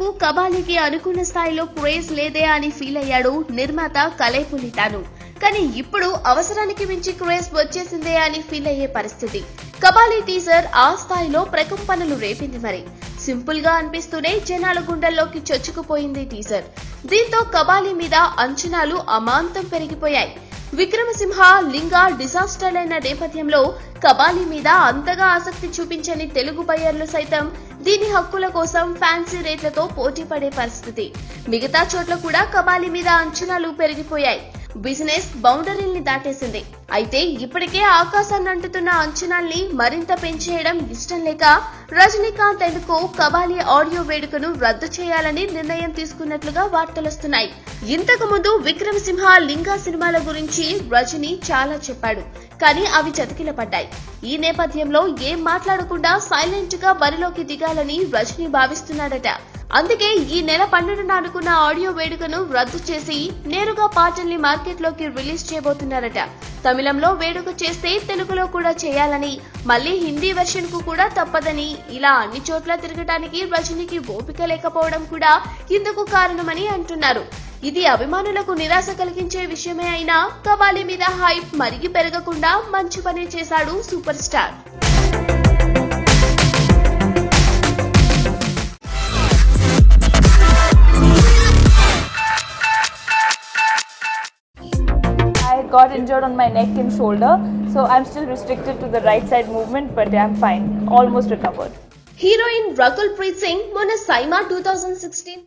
వరకు కబాలీకి అనుకున్న స్థాయిలో క్రేజ్ లేదే అని ఫీల్ అయ్యాడు నిర్మాత కలైపులి తాను. కానీ ఇప్పుడు అవసరానికి మించి క్రేజ్ వచ్చేసిందే అని ఫీల్ అయ్యే పరిస్థితి. కబాలీ టీజర్ ఆ స్థాయిలో ప్రకంపనలు రేపింది. మరి సింపుల్ గా అనిపిస్తూనే జనాల గుండెల్లోకి చొచ్చుకుపోయింది టీజర్. దీంతో కబాలీ మీద అంచనాలు అమాంతం పెరిగిపోయాయి. విక్రమసింహ లింగా డిజాస్టర్ అయిన నేపథ్యంలో కబాలీ మీద అంతగా ఆసక్తి చూపించని తెలుగు బయ్యర్లు సైతం దీని హక్కుల కోసం ఫ్యాన్సీ రేట్లతో పోటీ పడే పరిస్థితి. మిగతా చోట్ల కూడా కబాలీ మీద అంచనాలు పెరిగిపోయాయి. బిజినెస్ బౌండరీల్ని దాటేసింది. అయితే ఇప్పటికే ఆకాశాన్ని అంటుతున్న అంచనాల్ని మరింత పెంచేయడం ఇష్టం లేక రజనీకాంత్ ఎందుకు కబాలీ ఆడియో వేడుకను రద్దు చేయాలని నిర్ణయం తీసుకున్నట్లుగా వార్తలొస్తున్నాయి. ఇంతకు ముందు విక్రమసింహ లింగా సినిమాల గురించి రజనీ చాలా చెప్పాడు, కానీ అవి చతికిల పడ్డాయి. ఈ నేపథ్యంలో ఏం మాట్లాడకుండా సైలెంట్ గా బరిలోకి దిగాలని రజనీ భావిస్తున్నాడట. అందుకే ఈ నెల 12న అనుకున్న ఆడియో వేడుకను రద్దు చేసి నేరుగా పాటల్ని మార్కెట్లోకి రిలీజ్ చేయబోతున్నారట. తమిళంలో వేడుక చేస్తే తెలుగులో కూడా చేయాలని, మళ్లీ హిందీ వెర్షన్ కు కూడా తప్పదని, ఇలా అన్ని చోట్ల తిరగటానికి రజనీకి ఓపిక లేకపోవడం కూడా ఇందుకు కారణమని అంటున్నారు. ఇది అభిమానులకు నిరాశ కలిగించే విషయమే అయినా కబాలీ మీద హైప్ మరిగి పెరగకుండా మంచి పని చేశాడు super star. I got injured on my neck and shoulder, so I'm still restricted to the right side movement, but I'm fine, almost recovered. Heroine Rakul Preet Singh మొన్న సైమా 2016